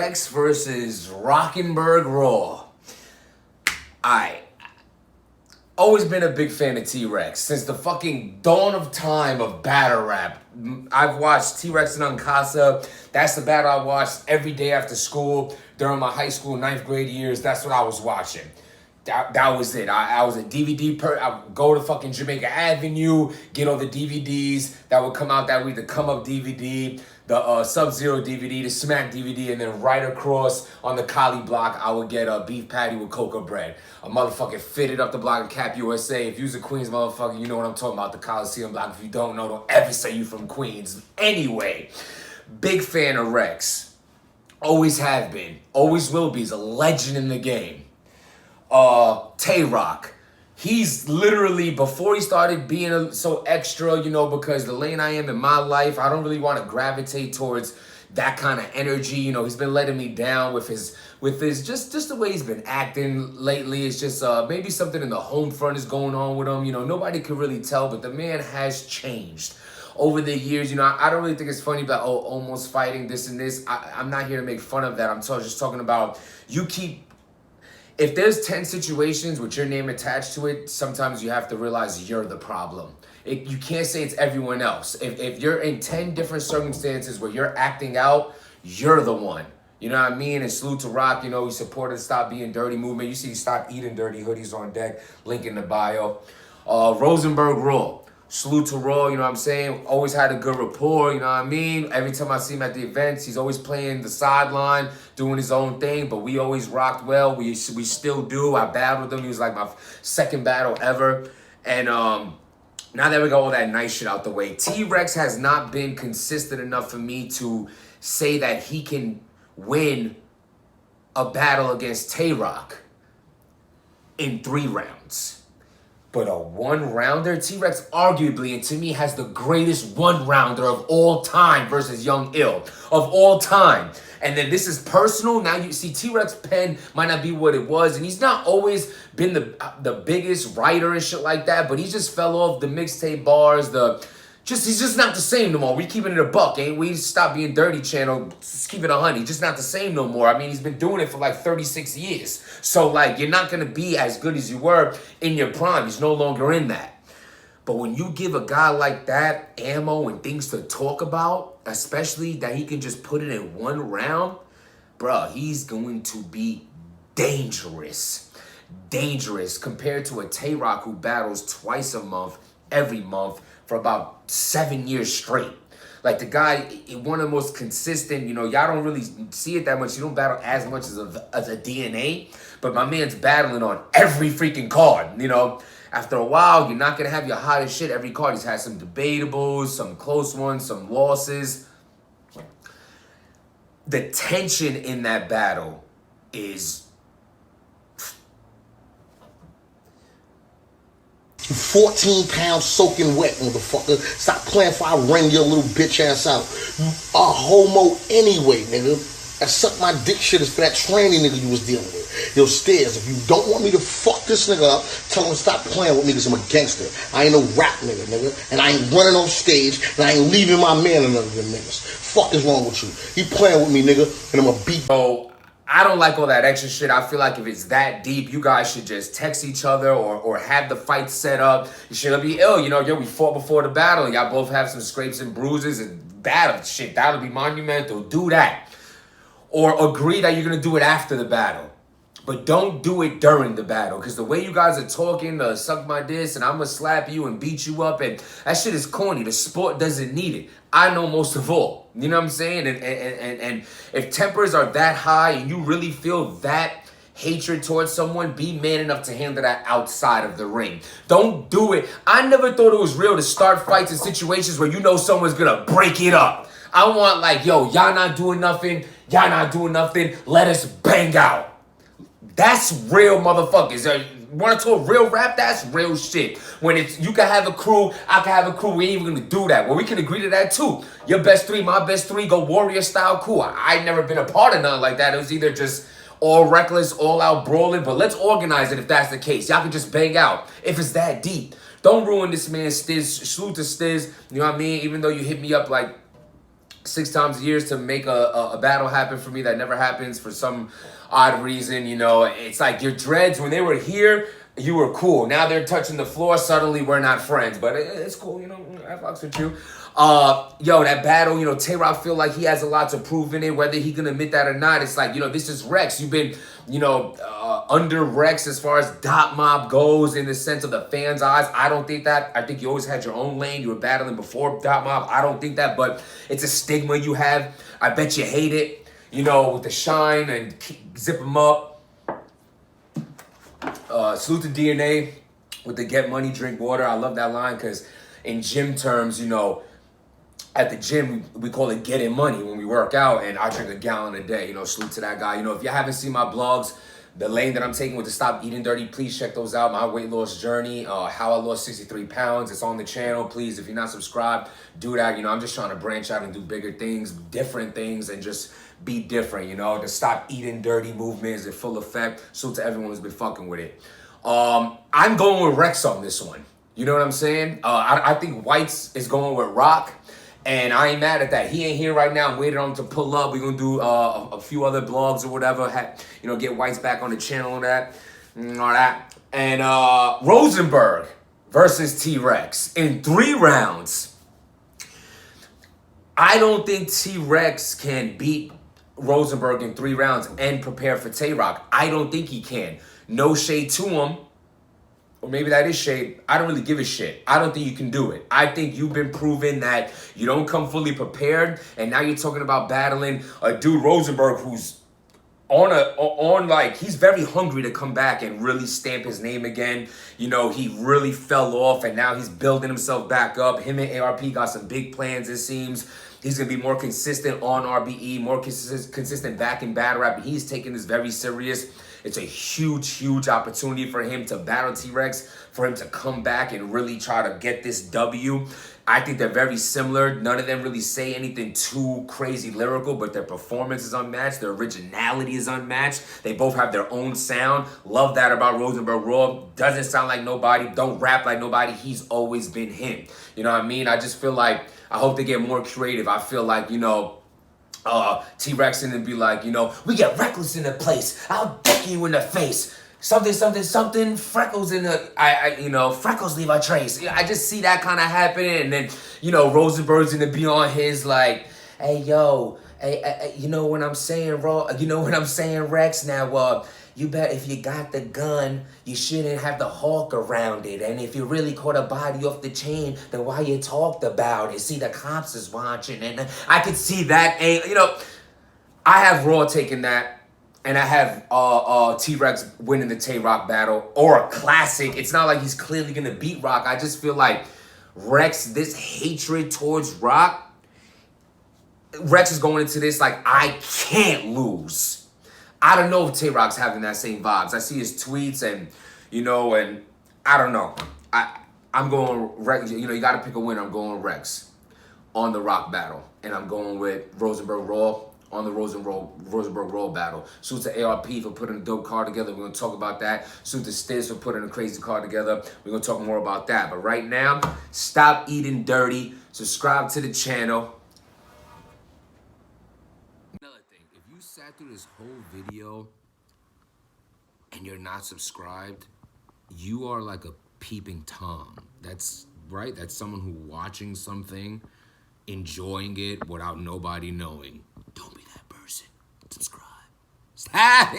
Rex versus ROCnBERGraw. Always been a big fan of T-Rex since the fucking dawn of time of battle rap. I've watched T-Rex and Uncasa. That's the battle I watched every day after school during my high school 9th grade years. That's what I was watching. That was it. I was a DVD I would go to fucking Jamaica Avenue, get all the DVDs that would come out that week, the Come Up DVD, the Sub-Zero DVD, the Smack DVD, and then right across on the Cali block, I would get a beef patty with cocoa bread. A motherfucking fitted up the block of Cap USA. If you's a Queens motherfucker, you know what I'm talking about, the Coliseum block. If you don't know, don't ever say you from Queens. Anyway, big fan of Rex. Always have been. Always will be. He's a legend in the game. Tay Rock. He's literally, before he started being so extra, you know, because the lane I am in my life, I don't really want to gravitate towards that kind of energy. You know, he's been letting me down with his just the way he's been acting lately. It's just maybe something in the home front is going on with him. You know, nobody could really tell, but the man has changed over the years. You know, I don't really think it's funny about, almost fighting this and this. I'm not here to make fun of that. I'm just talking about, if there's 10 situations with your name attached to it, sometimes you have to realize you're the problem. You can't say it's everyone else. If you're in 10 different circumstances where you're acting out, you're the one. You know what I mean? And salute to Rock, you know, he supported Stop Being Dirty movement. You see Stop Eating Dirty hoodies on deck, link in the bio. ROCnBERGraw. Salute to Raw, you know what I'm saying? Always had a good rapport, you know what I mean? Every time I see him at the events, he's always playing the sideline, doing his own thing, but we always rocked well. We still do. I battled him. He was like my second battle ever. And now that we got all that nice shit out the way, T-Rex has not been consistent enough for me to say that he can win a battle against Tay Rock in 3 rounds. But a one-rounder, T-Rex arguably, and to me, has the greatest one-rounder of all time versus Young Ill of all time. And then this is personal. Now you see T-Rex pen might not be what it was, and he's not always been the biggest writer and shit like that, but he just fell off the mixtape bars, he's just not the same no more. We keeping it a buck, ain't we? Stop Being Dirty channel, just keep it 100. Just not the same no more. I mean, he's been doing it for like 36 years. So like, you're not going to be as good as you were in your prime. He's no longer in that. But when you give a guy like that ammo and things to talk about, especially that he can just put it in 1 round, bruh, he's going to be dangerous. Dangerous compared to a Tay Rock who battles twice a month, every month, for about 7 years straight. Like the guy, one of the most consistent, you know, y'all don't really see it that much. You don't battle as much as a DNA, but my man's battling on every freaking card, you know. After a while, you're not going to have your hottest shit every card. He's had some debatables, some close ones, some losses. The tension in that battle is 14 pounds soaking wet, motherfucker. Stop playing before I wring your little bitch ass out. You a homo anyway, nigga. That suck my dick shit is for that tranny nigga you was dealing with. Yo, Stairs, if you don't want me to fuck this nigga up, tell him to stop playing with me because I'm a gangster. I ain't no rap nigga. And I ain't running off stage, and I ain't leaving my man and none of them niggas. Fuck is wrong with you? He playing with me, nigga, and I'm a beat. So, I don't like all that extra shit. I feel like if it's that deep, you guys should just text each other or have the fight set up. You shouldn't be ill. You know, we fought before the battle. And y'all both have some scrapes and bruises and battle shit. That'll be monumental. Do that. Or agree that you're going to do it after the battle. But don't do it during the battle. Because the way you guys are talking, suck my diss, and I'm going to slap you and beat you up, and that shit is corny. The sport doesn't need it. I know most of all. You know what I'm saying? And if tempers are that high and you really feel that hatred towards someone, be man enough to handle that outside of the ring. Don't do it. I never thought it was real to start fights in situations where you know someone's going to break it up. I want like, yo, y'all not doing nothing. Y'all not doing nothing. Let us bang out. That's real motherfuckers. Want to talk real rap? That's real shit. When it's you can have a crew, I can have a crew. We ain't even gonna do that. Well, we can agree to that too. Your best 3, my best 3, go warrior style. Cool. I never been a part of nothing like that. It was either just all reckless, all out brawling. But let's organize it if that's the case. Y'all can just bang out if it's that deep. Don't ruin this man's Stiz. Salute to Stiz. You know what I mean? Even though you hit me up like 6 times a year to make a battle happen for me that never happens for some odd reason. You know, it's like your dreads, when they were here, you were cool. Now they're touching the floor. Suddenly we're not friends, but it's cool. You know, I fucks with you. Yo, that battle, you know, Tay Rock feel like he has a lot to prove in it, whether he can admit that or not. It's like, you know, this is Rex. You've been, you know, under Rex as far as Dot Mob goes in the sense of the fans' eyes. I don't think that. I think you always had your own lane. You were battling before Dot Mob. I don't think that, but it's a stigma you have. I bet you hate it, you know, with the shine and zip them up. Salute to DNA with the get money, drink water. I love that line because in gym terms, you know, at the gym, we call it getting money when we work out, and I drink a gallon a day. You know, salute to that guy. You know, if you haven't seen my blogs, the lane that I'm taking with the Stop Eating Dirty, please check those out. My weight loss journey, how I lost 63 pounds. It's on the channel. Please, if you're not subscribed, do that. You know, I'm just trying to branch out and do bigger things, different things, and just be different. You know, the Stop Eating Dirty movement is in full effect. Salute to everyone who's been fucking with it. I'm going with Rex on this one. You know what I'm saying? I think Whites is going with Rock. And I ain't mad at that. He ain't here right now. I'm waiting on him to pull up. We're going to do a few other blogs or whatever. You know, get Whites back on the channel and all that. And ROCnBERG versus T-Rex in 3 rounds. I don't think T-Rex can beat ROCnBERG in 3 rounds and prepare for Tay Rock. I don't think he can. No shade to him. Or maybe that is shade. I don't really give a shit. I don't think you can do it. I think you've been proven that you don't come fully prepared, and now you're talking about battling a dude, ROCnBERG, who's he's very hungry to come back and really stamp his name again. You know, he really fell off, and now he's building himself back up. Him and ARP got some big plans, it seems. He's going to be more consistent on RBE, more consistent back in battle rap. He's taking this very serious. It's a huge, huge opportunity for him to battle T-Rex, for him to come back and really try to get this W. I think they're very similar. None of them really say anything too crazy lyrical, but their performance is unmatched. Their originality is unmatched. They both have their own sound. Love that about ROCnBERGraw. Doesn't sound like nobody. Don't rap like nobody. He's always been him. You know what I mean? I just feel like, I hope they get more creative. I feel like, you know, T-Rex and be like, you know, we get reckless in the place. I'll dick you in the face. Something, something, something. Freckles in the, you know, freckles leave a trace. I just see that kind of happening. And then, you know, ROCnBERG's gonna be on his like, hey, yo, hey, you know what I'm saying, you know what I'm saying, Rex? Now, you bet if you got the gun, you shouldn't have the hawk around it. And if you really caught a body off the chain, then why you talked about it? See, the cops is watching. And I could see that. You know, I have Raw taking that. And I have T-Rex winning the Tay Rock battle. Or a classic. It's not like he's clearly going to beat Rock. I just feel like Rex, this hatred towards Rock, Rex is going into this like, I can't lose. I don't know if Tay Rock's having that same vibes. I see his tweets and, you know, and I don't know. I'm going Rex. You know, you got to pick a winner. I'm going Rex on the Rock battle. And I'm going with ROCnBERGraw on the ROCnBERGraw battle. Salute to ARP for putting a dope card together. We're going to talk about that. Salute to Stiz for putting a crazy card together. We're going to talk more about that. But right now, stop eating dirty. Subscribe to the channel. Another thing, if you sat through this whole video and you're not subscribed, you are like a peeping Tom. That's right. That's someone who watching something, enjoying it without nobody knowing. Don't be that person. Subscribe. Stop.